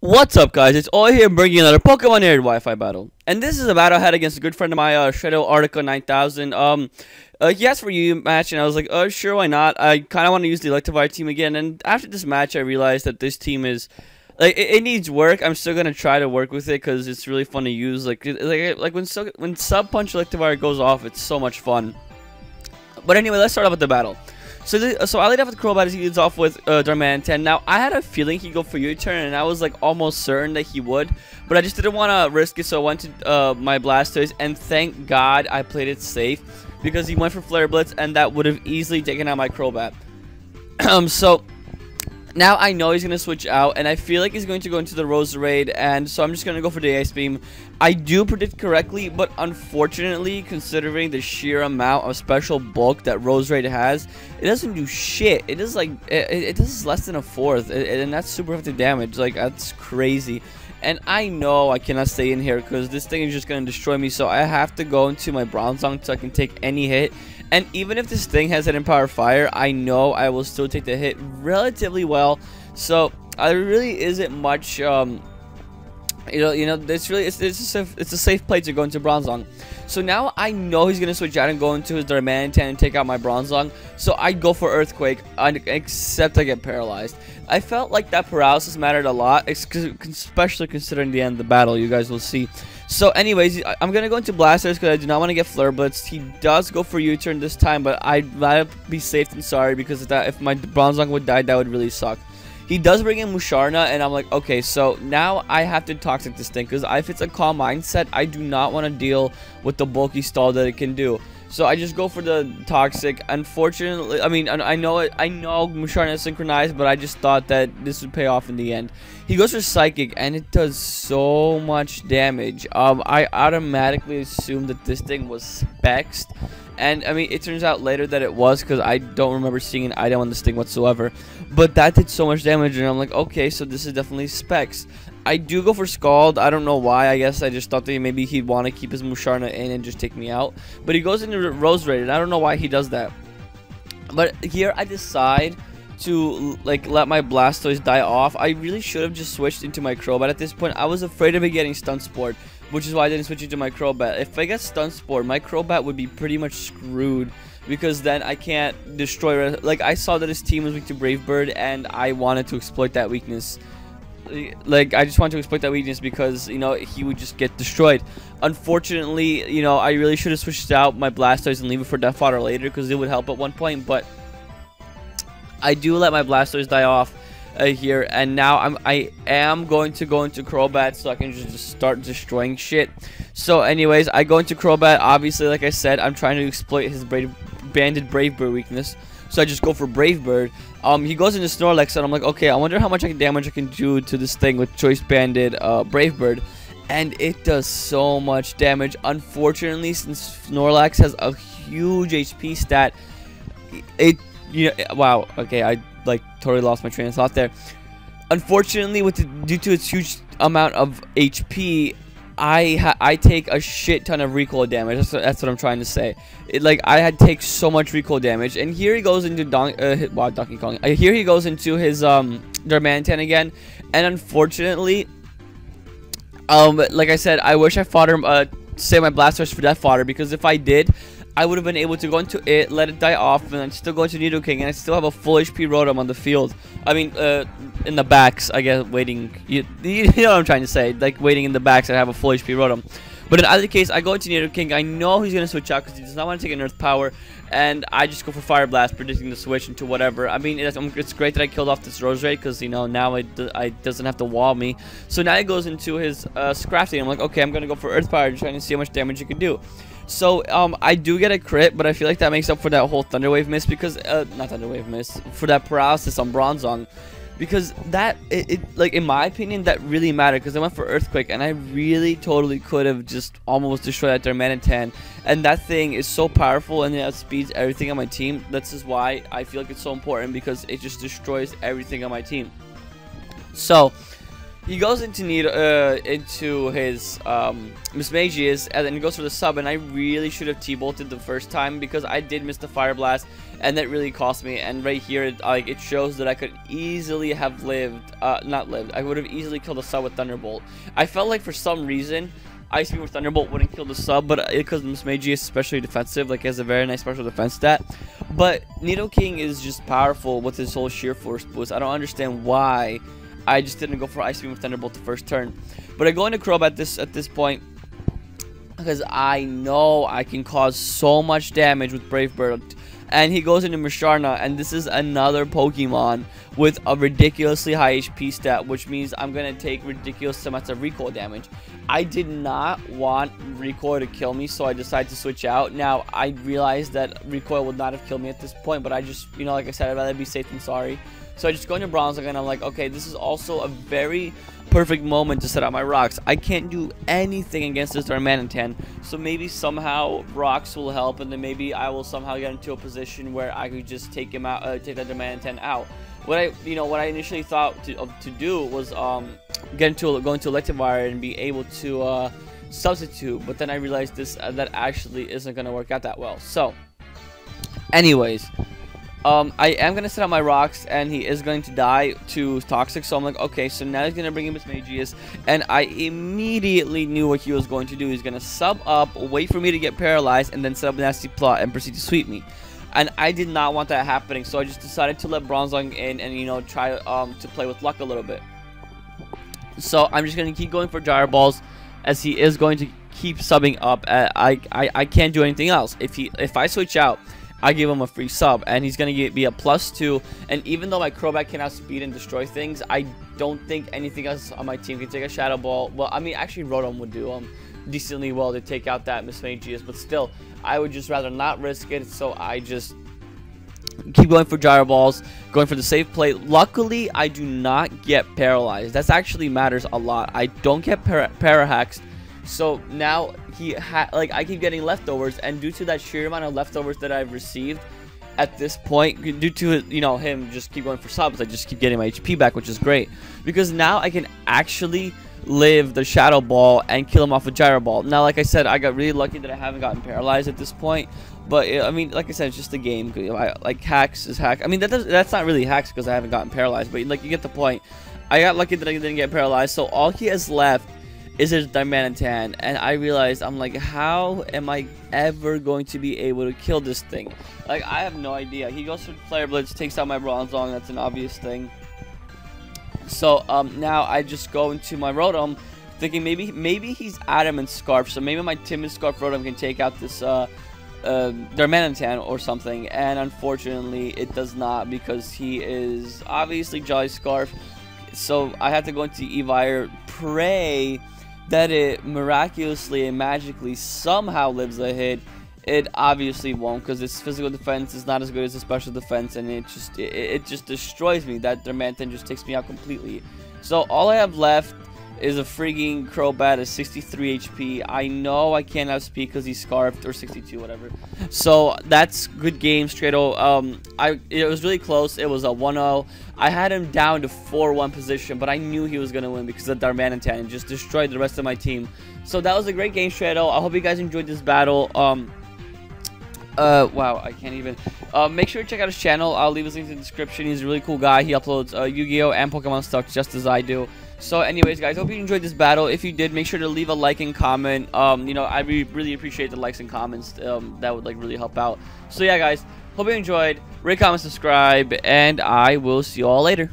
What's up, guys? It's all here bringing another Pokemon Nerd Wi-Fi battle, and this is a battle I had against a good friend of mine, Stratoarctica9000. He asked for a Yu match, and I was like, oh, sure, why not? I kind of want to use the Electivire team again, and after this match, I realized that this team is like it needs work. I'm still gonna try to work with it because it's really fun to use. Like when Sub Punch Electivire goes off, it's so much fun. But anyway, let's start off with the battle. So I lead off with Crobat as he leads off with Darmanitan. Now, I had a feeling he'd go for U-turn, and I was like almost certain that he would. But I just didn't want to risk it, so I went to my Blastoise, and thank God I played it safe. Because he went for Flare Blitz, and that would have easily taken out my Crobat. So now I know he's going to switch out, and I feel like he's going to go into the Roserade, and so I'm just going to go for the Ice Beam. I do predict correctly, but unfortunately, considering the sheer amount of special bulk that Roserade has, it doesn't do shit. It does like it does less than a fourth, and that's super effective damage. Like, that's crazy. And I know I cannot stay in here because this thing is just going to destroy me, so I have to go into my Bronzong so I can take any hit. And even if this thing has Hidden Power Fire, I know I will still take the hit relatively well. So there really isn't much, it's a safe play to go into Bronzong. So now I know he's gonna switch out and go into his Darmanitan and take out my Bronzong. So I go for Earthquake, except I get paralyzed. I felt like that paralysis mattered a lot, especially considering the end of the battle. You guys will see. So anyways, I'm going to go into Blastoise because I do not want to get Flare Blitz. He does go for U-turn this time, but I'd rather be safe than sorry because if my Bronzong would die, that would really suck. He does bring in Musharna, and I'm like, okay, so now I have to Toxic this thing because if it's a Calm Mindset, I do not want to deal with the bulky stall that it can do. So I just go for the Toxic. Unfortunately, I mean, I know Musharna is synchronized, but I just thought that this would pay off in the end. He goes for Psychic, and it does so much damage. I automatically assumed that this thing was Spexed. And, I mean, it turns out later that it was because I don't remember seeing an item on this thing whatsoever. But that did so much damage, and I'm like, okay, so this is definitely Specs. I do go for Scald. I don't know why. I guess I just thought that maybe he'd want to keep his Musharna in and just take me out. But he goes into Roserade, and I don't know why he does that. But here I decide to let my Blastoise die off. I really should have just switched into my Crobat at this point. I was afraid of it getting Stun Sport, which is why I didn't switch into my Crobat. If I get Stun Sport, my Crobat would be pretty much screwed because then I can't destroy. Like, I saw that his team was weak to Brave Bird, and I wanted to exploit that weakness. Like, I just wanted to exploit that weakness because, you know, he would just get destroyed. Unfortunately, you know, I really should have switched out my Blastoise and leave it for Death Fodder later because it would help at one point, but I do let my Blastoise die off here, and now I am going to go into Crobat so I can just start destroying shit. So anyways, I go into Crobat. Obviously, like I said, I'm trying to exploit his banded Brave Bird weakness, so I just go for Brave Bird. He goes into Snorlax, and I'm like, okay, I wonder how much damage I can do to this thing with Choice Banded Brave Bird. And it does so much damage. Unfortunately, since Snorlax has a huge HP stat, wow, okay, I totally lost my train of thought there. Unfortunately, due to its huge amount of HP, I take a shit ton of recoil damage. That's what I'm trying to say. I take so much recoil damage, and here he goes into Donkey Kong. Here he goes into his Darmanitan again, and unfortunately, like I said, I wish I fought him. Save my Blastoise for Death Fodder, because if I did, I would have been able to go into it, let it die off, and then still go into Nidoking, and I still have a full HP Rotom on the field. I mean, in the backs, I guess, waiting. You know what I'm trying to say. Like, waiting in the backs, I have a full HP Rotom. But in either case, I go into Nidoking. I know he's going to switch out because he does not want to take an Earth Power, and I just go for Fire Blast, predicting the switch into whatever. I mean, it's great that I killed off this Roserade because, you know, now it doesn't have to wall me. So now he goes into his Scrafty. I'm like, okay, I'm going to go for Earth Power, trying to see how much damage you can do. So, I do get a crit, but I feel like that makes up for that whole Thunder Wave miss because, not Thunder Wave miss, for that paralysis on Bronzong. Because that, like, in my opinion, that really mattered because I went for Earthquake, and I really totally could have just almost destroyed that Darmanitan. And that thing is so powerful, and it outspeeds everything on my team. That's just why I feel like it's so important, because it just destroys everything on my team. So, he goes into into his Mismagius, and then he goes for the sub, and I really should have T-bolted the first time because I did miss the Fire Blast, and that really cost me. And right here, it shows that I could easily have not lived. I would have easily killed the sub with Thunderbolt. I felt like for some reason Ice Beam with Thunderbolt wouldn't kill the sub, but because Mismagius is especially defensive, like he has a very nice special defense stat. But Nidoking is just powerful with his whole Sheer Force boost. I don't understand why I just didn't go for Ice Beam with Thunderbolt the first turn. But I go into Crobat at this point because I know I can cause so much damage with Brave Bird. And he goes into Musharna, and this is another Pokemon with a ridiculously high HP stat, which means I'm going to take ridiculous amounts of recoil damage. I did not want recoil to kill me, so I decided to switch out. Now, I realized that recoil would not have killed me at this point, but I just, you know, like I said, I'd rather be safe than sorry. So I just go into Bronzong, and I'm like, okay, this is also a very perfect moment to set out my rocks. I can't do anything against this Darmanitan, so maybe somehow rocks will help, and then maybe I will somehow get into a position where I could just take him out, take that Darmanitan out. What I initially thought to do was go into Electivire and be able to substitute, but then I realized that actually isn't going to work out that well. So, anyways. I am going to set out my rocks, and he is going to die to Toxic, so I'm like, okay, so now he's going to bring in Mismagius, and I immediately knew what he was going to do. He's going to sub up, wait for me to get paralyzed, and then set up a nasty plot and proceed to sweep me. And I did not want that happening, so I just decided to let Bronzong in and, you know, try to play with luck a little bit. So I'm just going to keep going for Gyro Balls, as he is going to keep subbing up. I can't do anything else. If I switch out, I give him a free sub, and he's going to be a +2. And even though my Crobat can outspeed and destroy things, I don't think anything else on my team can take a Shadow Ball. Well, I mean, actually, Rotom would do decently well to take out that Mismagius, but still, I would just rather not risk it, so I just keep going for Gyro Balls, going for the safe play. Luckily, I do not get paralyzed. That actually matters a lot. I don't get para-hexed. So now I keep getting leftovers, and due to that sheer amount of leftovers that I've received at this point, due to him just keep going for subs, I just keep getting my HP back, which is great because now I can actually live the Shadow Ball and kill him off with Gyro Ball. Now, like I said, I got really lucky that I haven't gotten paralyzed at this point, but I mean, like I said, it's just a game. Like hacks is hack. I mean, that's not really hacks because I haven't gotten paralyzed, but like you get the point. I got lucky that I didn't get paralyzed, so all he has left is his Darmanitan, and I realized, I'm like, how am I ever going to be able to kill this thing? Like, I have no idea. He goes for Flare Blitz, takes out my Bronzong, that's an obvious thing. So, now I just go into my Rotom, thinking maybe he's Adamant Scarf, so maybe my Timid Scarf Rotom can take out this, Darmanitan or something, and unfortunately, it does not, because he is obviously Jolly Scarf. So, I have to go into Evire, pray that it miraculously and magically somehow lives a hit. It obviously won't, because its physical defense is not as good as the special defense, and it just destroys me. That Darmanitan just takes me out completely. So all I have left is a freaking Crobat at 63 HP. I know I can't outspeed because he's Scarfed, or 62, whatever. So that's good game, Strato. It was really close. It was a 1-0. I had him down to 4-1 position, but I knew he was going to win because of Darmanitan and just destroyed the rest of my team. So that was a great game, Strato. I hope you guys enjoyed this battle. Wow, I can't even. Make sure to check out his channel. I'll leave his link in the description. He's a really cool guy. He uploads Yu-Gi-Oh! And Pokemon stuff just as I do. So anyways, guys, hope you enjoyed this battle. If you did, make sure to leave a like and comment. I really appreciate the likes and comments. That would really help out. So yeah, guys, hope you enjoyed. Rate, comment, subscribe, and I will see you all later.